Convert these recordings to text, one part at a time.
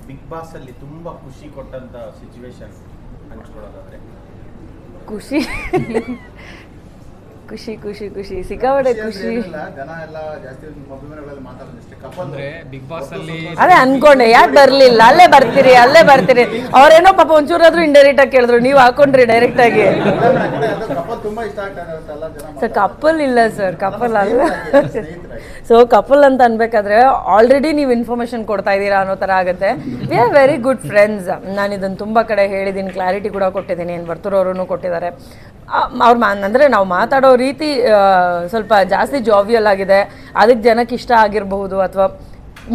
Big boss ಅಲ್ಲಿ ತುಂಬಾ ಖುಷಿ ಕೊಟ್ಟಂತ ಸಿಚುವೇಶನ್ ಹಂಚ್ಕೊಳ್ಳೋದಾದ್ರೆ ಖುಷಿ ಖುಷಿ ಖುಷಿ ಖುಷಿ ಸಿಕ್ಕಾಪಟ್ಟೆ ಖುಷಿ. ಜನ ಎಲ್ಲ ಜಾಸ್ತಿ ಅಭಿಮಾನಿಗಳಲ್ಲಿ ಮಾತಾಡೋದಷ್ಟೇ ಅಂದ್ರೆ ಬಿಗ್ ಬಾಸ್ ಅಲ್ಲಿ ಅದೇ ಅನ್ಕೊಂಡೆ ಯಾಕೆ ಬರ್ಲಿಲ್ಲ, ಅಲ್ಲೇ ಬರ್ತೀರಿ ಅವ್ರೇನೋ ಪಾಪ ಒಂಚೂರಾದ್ರೂ ಇಂಡೈರೆಕ್ಟ್ ಆಗಿ ಕೇಳಿದ್ರು, ನೀವು ಹಾಕೊಂಡ್ರಿ ಡೈರೆಕ್ಟ್ ಆಗಿ. ಕಪಲ್ ತುಂಬಾ ಇಷ್ಟ ಆಗ್ತಾ ಜನ. ಸರ್ ಕಪಲ್ ಇಲ್ಲ ಸರ್, ಕಪಲ್ ಅಲ್ಲ. ಸೊ ಕಪಲ್ ಅಂತ ಅನ್ಬೇಕಾದ್ರೆ ಆಲ್ರೆಡಿ ನೀವು ಇನ್ಫಾರ್ಮೇಶನ್ ಕೊಡ್ತಾ ಇದ್ದೀರಾ ಅನ್ನೋ ಥರ ಆಗುತ್ತೆ. We are very good friends. ನಾನು ಇದನ್ನು ತುಂಬ ಕಡೆ ಹೇಳಿದ್ದೀನಿ, ಕ್ಲಾರಿಟಿ ಕೂಡ ಕೊಟ್ಟಿದ್ದೀನಿ, ಏನು ಬರ್ತಿರೋರು ಕೊಟ್ಟಿದ್ದಾರೆ. ಅಂದರೆ ನಾವು ಮಾತಾಡೋ ರೀತಿ ಸ್ವಲ್ಪ ಜಾಸ್ತಿ ಜಾವಿಯಲ್ ಆಗಿದೆ, ಅದಕ್ಕೆ ಜನಕ್ಕೆ ಇಷ್ಟ ಆಗಿರಬಹುದು, ಅಥವಾ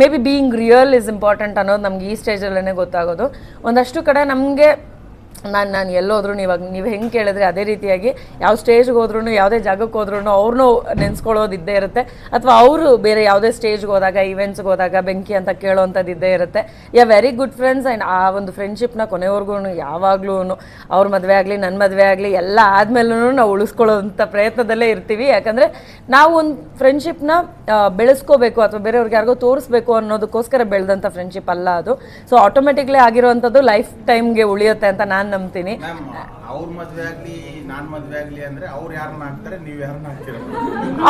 may be being real is important ಅನ್ನೋದು ನಮ್ಗೆ ಈ ಸ್ಟೇಜಲ್ಲೇ ಗೊತ್ತಾಗೋದು. ಒಂದಷ್ಟು ಕಡೆ ನಮಗೆ ನಾನು ಎಲ್ಲೋದ್ರೂ ನೀವು ಹೆಂಗೆ ಕೇಳಿದ್ರೆ ಅದೇ ರೀತಿಯಾಗಿ ಯಾವ ಸ್ಟೇಜ್ಗೆ ಹೋದ್ರೂ ಯಾವುದೇ ಜಾಗಕ್ಕೆ ಹೋದ್ರೂ ಅವ್ರನ್ನೂ ನೆನೆಸ್ಕೊಳ್ಳೋದು ಇದ್ದೇ ಇರುತ್ತೆ, ಅಥವಾ ಅವರು ಬೇರೆ ಯಾವುದೇ ಸ್ಟೇಜ್ಗೆ ಹೋದಾಗ ಈವೆಂಟ್ಸ್ಗೆ ಹೋದಾಗ ಬೆಂಕಿ ಅಂತ ಕೇಳೋವಂಥದ್ದು ಇದ್ದೇ ಇರುತ್ತೆ. ಯಾ ವೆರಿ ಗುಡ್ ಫ್ರೆಂಡ್ಸ್. ಆ್ಯಂಡ್ ಆ ಒಂದು ಫ್ರೆಂಡ್ಶಿಪ್ನ ಕೊನೆವರೆಗೂ ಯಾವಾಗಲೂ ಅವ್ರ ಮದುವೆ ಆಗಲಿ ನನ್ನ ಮದುವೆ ಆಗಲಿ ಎಲ್ಲ ಆದಮೇಲೂ ನಾವು ಉಳಿಸ್ಕೊಳ್ಳೋವಂಥ ಪ್ರಯತ್ನದಲ್ಲೇ ಇರ್ತೀವಿ. ಯಾಕಂದರೆ ನಾವು ಒಂದು ಫ್ರೆಂಡ್ಶಿಪ್ನ ಬೆಳೆಸ್ಕೋಬೇಕು ಅಥವಾ ಬೇರೆಯವ್ರಿಗೆ ಯಾರಿಗೋ ತೋರಿಸ್ಬೇಕು ಅನ್ನೋದಕ್ಕೋಸ್ಕರ ಬೆಳೆದಂಥ ಫ್ರೆಂಡ್ಶಿಪ್ ಅಲ್ಲ ಅದು. ಸೊ ಆಟೋಮೆಟಿಕ್ಲಿ ಆಗಿರುವಂಥದ್ದು ಲೈಫ್ ಟೈಮ್ಗೆ ಉಳಿಯುತ್ತೆ ಅಂತ ನಾನು ನಂಬ್ತೀನಿ. ಅವ್ರ ಮದ್ವೆ ಆಗ್ಲಿ ನಾನ್ ಮದ್ವೆ ಆಗ್ಲಿ ಅಂದ್ರೆ ಅವ್ರು ಯಾರನ್ನ ಹಾಕ್ತಾರೆ, ನೀವ್ ಯಾರನ್ನ ಹಾಕ್ತೀರ?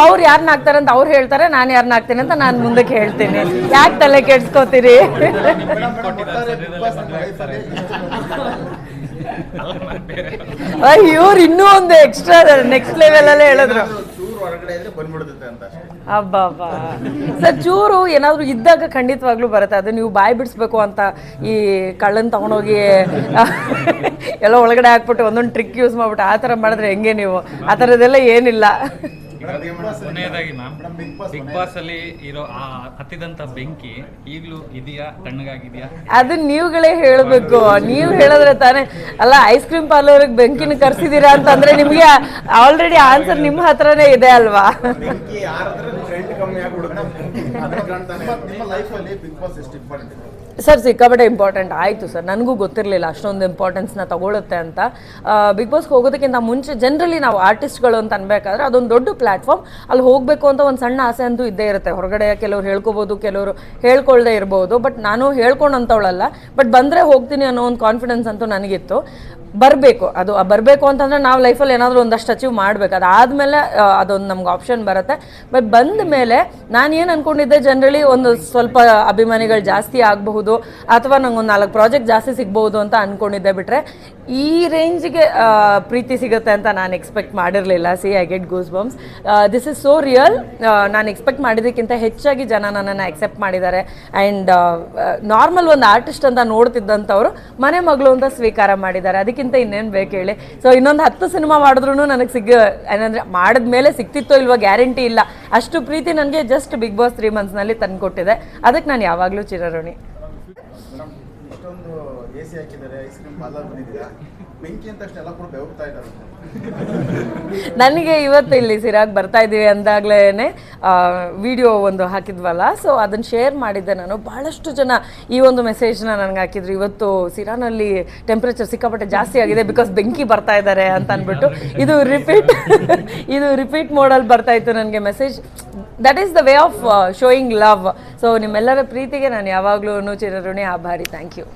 ಅವ್ರು ಯಾರನ್ನ ಹಾಕ್ತಾರೆ ಅಂತ ಅವ್ರು ಹೇಳ್ತಾರೆ, ನಾನು ಯಾರನ್ನ ಹಾಕ್ತೀನಿ ಅಂತ ನಾನು ಮುಂದಕ್ಕೆ ಹೇಳ್ತೀನಿ. ಯಾಕೆ ತಲೆ ಕೆಡ್ಸ್ಕೋತೀರಿ? ಇವ್ರು ಇನ್ನೂ ಒಂದು ಎಕ್ಸ್ಟ್ರಾ ನೆಕ್ಸ್ಟ್ ಲೆವೆಲ್ ಅಲ್ಲೇ ಹೇಳಿದ್ರು. ಹೊರಗಡೆ ಇದ್ರೆ ಬಂದ್ಬಿಡುತ್ತೆ ಅಂತ. ಅಬ್ಬಾ ಸರ್, ಚೂರು ಏನಾದರೂ ಇದ್ದಾಗ ಖಂಡಿತವಾಗ್ಲೂ ಬರುತ್ತೆ. ಅದು ನೀವು ಬಾಯಿ ಬಿಡಿಸ್ಬೇಕು ಅಂತ ಈ ಕಳ್ಳನ್ ತಗೊಂಡೋಗಿ ಎಲ್ಲ ಒಳಗಡೆ ಹಾಕ್ಬಿಟ್ಟು ಒಂದೊಂದು ಟ್ರಿಕ್ ಯೂಸ್ ಮಾಡ್ಬಿಟ್ಟು ಆ ಥರ ಮಾಡಿದ್ರೆ ಹೆಂಗೆ ನೀವು? ಆ ಥರದ್ದೆಲ್ಲ ಏನಿಲ್ಲ. ಕೊನೆಯದಾಗಿ ಮ್ಯಾಮ್, ಬಿಗ್ ಬಾಸ್ ಅಲ್ಲಿ ಇರೋ ಆ ಹತ್ತಿದಂತ ಬೆಂಕಿ ಈಗಲೂ ಇದೆಯಾ, ತಣ್ಣಗಾಗಿದೆಯಾ? ಅದನ್ನ ನೀವುಗಳೇ ಹೇಳಬೇಕು. ನೀವು ಹೇಳಿದ್ರೆ ತಾನೇ. ಅಲ್ಲ, ಐಸ್ ಕ್ರೀಮ್ ಪಾರ್ಲರ್ಗೆ ಬೆಂಕಿನ ಕರ್ಸಿದೀರಾ ಅಂತಂದ್ರೆ ನಿಮಗೆ ಆಲ್ರೆಡಿ ಆನ್ಸರ್ ನಿಮ್ಮ ಹತ್ರನೇ ಇದೆ ಅಲ್ವಾ? ಸರ್ ಸಿಕ್ಕಾಪಟ್ಟೆ ಇಂಪಾರ್ಟೆಂಟ್ ಆಯಿತು ಸರ್. ನನಗೂ ಗೊತ್ತಿರಲಿಲ್ಲ ಅಷ್ಟೊಂದು ಇಂಪಾರ್ಟೆನ್ಸ್ನ ತಗೊಳುತ್ತೆ ಅಂತ. ಬಿಗ್ ಬಾಸ್ಗೆ ಹೋಗೋದಕ್ಕಿಂತ ಮುಂಚೆ ಜನರಲಿ ನಾವು ಆರ್ಟಿಸ್ಟ್ಗಳು ಅಂತ ಅನ್ಬೇಕಾದ್ರೆ ಅದೊಂದು ದೊಡ್ಡ ಪ್ಲ್ಯಾಟ್ಫಾರ್ಮ್, ಅಲ್ಲಿ ಹೋಗಬೇಕು ಅಂತ ಒಂದು ಸಣ್ಣ ಆಸೆ ಅಂತೂ ಇದ್ದೇ ಇರುತ್ತೆ. ಹೊರಗಡೆ ಕೆಲವ್ರು ಹೇಳ್ಕೊಬೋದು, ಕೆಲವರು ಹೇಳ್ಕೊಳ್ದೇ ಇರ್ಬೋದು. ಬಟ್ ನಾನು ಹೇಳ್ಕೊಂಡಂಥವಳಲ್ಲ, ಬಟ್ ಬಂದರೆ ಹೋಗ್ತೀನಿ ಅನ್ನೋ ಒಂದು ಕಾನ್ಫಿಡೆನ್ಸ್ ಅಂತೂ ನನಗಿತ್ತು. ಬರಬೇಕು, ಅದು ಬರಬೇಕು ಅಂತಂದರೆ ನಾವು ಲೈಫಲ್ಲಿ ಏನಾದರೂ ಒಂದಷ್ಟು ಅಚೀವ್ ಮಾಡಬೇಕು. ಅದಾದಮೇಲೆ ಅದೊಂದು ನಮ್ಗೆ ಆಪ್ಷನ್ ಬರುತ್ತೆ. ಬಟ್ ಬಂದ ಮೇಲೆ ನಾನು ಏನು ಅಂದ್ಕೊಂಡಿದ್ದೆ, ಜನರಲಿ ಒಂದು ಸ್ವಲ್ಪ ಅಭಿಮಾನಿಗಳು ಜಾಸ್ತಿ ಆಗಬಹುದು ಅಥವಾ ನಂಗೊಂದು 4 ಪ್ರಾಜೆಕ್ಟ್ ಜಾಸ್ತಿ ಸಿಗ್ಬೋದು ಅಂತ ಅಂದ್ಕೊಂಡಿದ್ದೆ. ಬಿಟ್ಟರೆ ಈ ರೇಂಜ್ಗೆ ಪ್ರೀತಿ ಸಿಗುತ್ತೆ ಅಂತ ನಾನು ಎಕ್ಸ್ಪೆಕ್ಟ್ ಮಾಡಿರಲಿಲ್ಲ. I get goose bumps. This is so real. ನಾನು ಎಕ್ಸ್ಪೆಕ್ಟ್ ಮಾಡಿದ್ದಕ್ಕಿಂತ ಹೆಚ್ಚಾಗಿ ಜನ ನನ್ನನ್ನು ಅಕ್ಸೆಪ್ಟ್ ಮಾಡಿದ್ದಾರೆ. ಆ್ಯಂಡ್ ನಾರ್ಮಲ್ ಒಂದು ಆರ್ಟಿಸ್ಟ್ ಅಂತ ನೋಡ್ತಿದ್ದಂಥವ್ರು ಮನೆ ಮಗಳು ಅಂತ ಸ್ವೀಕಾರ ಮಾಡಿದ್ದಾರೆ. ಅದಕ್ಕಿಂತ ಇನ್ನೇನು ಬೇಕು ಹೇಳಿ? ಸೊ ಇನ್ನೊಂದು 10 ಸಿನಿಮಾ ಮಾಡಿದ್ರೂ ನನಗೆ ಏನಂದರೆ ಮಾಡಿದ್ಮೇಲೆ ಸಿಕ್ತಿತ್ತೋ ಇಲ್ವೋ ಗ್ಯಾರಂಟಿ ಇಲ್ಲ. ಅಷ್ಟು ಪ್ರೀತಿ ನನಗೆ ಜಸ್ಟ್ ಬಿಗ್ ಬಾಸ್ 3 ಮಂತ್ಸ್ನಲ್ಲಿ ತಂದು ಕೊಟ್ಟಿದೆ. ಅದಕ್ಕೆ ನಾನು ಯಾವಾಗಲೂ ಚಿರಋಣಿ. ಎಸಿ ಹಾಕಿದ್ದಾರೆ, ಐಸ್ ಕ್ರೀಮ್ ಪಾರ್ಲರ್ ಬಂದಿದ್ದೀರಾ, ಬೆಂಕಿ ಅಂತ ಅಷ್ಟೆಲ್ಲ ಕೂಡ ಬೆವರ್ತಾ ಇದ್ದಾರೆ. ನನಗೆ ಇವತ್ತು ಇಲ್ಲಿ ಸಿರಾಗ್ ಬರ್ತಾ ಇದ್ದೀವಿ ಅಂದಾಗಲೇ ವಿಡಿಯೋ ಒಂದು ಹಾಕಿದ್ವಲ್ಲ, ಸೊ ಅದನ್ನು ಶೇರ್ ಮಾಡಿದ್ದೆ ನಾನು. ಭಾಳಷ್ಟು ಜನ ಈ ಒಂದು ಮೆಸೇಜ್ನ ನನಗೆ ಹಾಕಿದ್ರು, ಇವತ್ತು ಸಿರಾನಲ್ಲಿ ಟೆಂಪ್ರೇಚರ್ ಸಿಕ್ಕಾಪಟ್ಟೆ ಜಾಸ್ತಿ ಆಗಿದೆ ಬಿಕಾಸ್ ಬೆಂಕಿ ಬರ್ತಾ ಇದ್ದಾರೆ ಅಂತ ಅಂದ್ಬಿಟ್ಟು. ಇದು ರಿಪೀಟ್ ಮೋಡಲ್ಲಿ ಬರ್ತಾ ಇತ್ತು ನನಗೆ message. That is the way of showing love. So ನಿಮ್ಮೆಲ್ಲರ ಪ್ರೀತಿಗೆ ನಾನು ಯಾವಾಗಲೂ ಚಿರಋಣಿ, ಆಭಾರಿ. Thank you.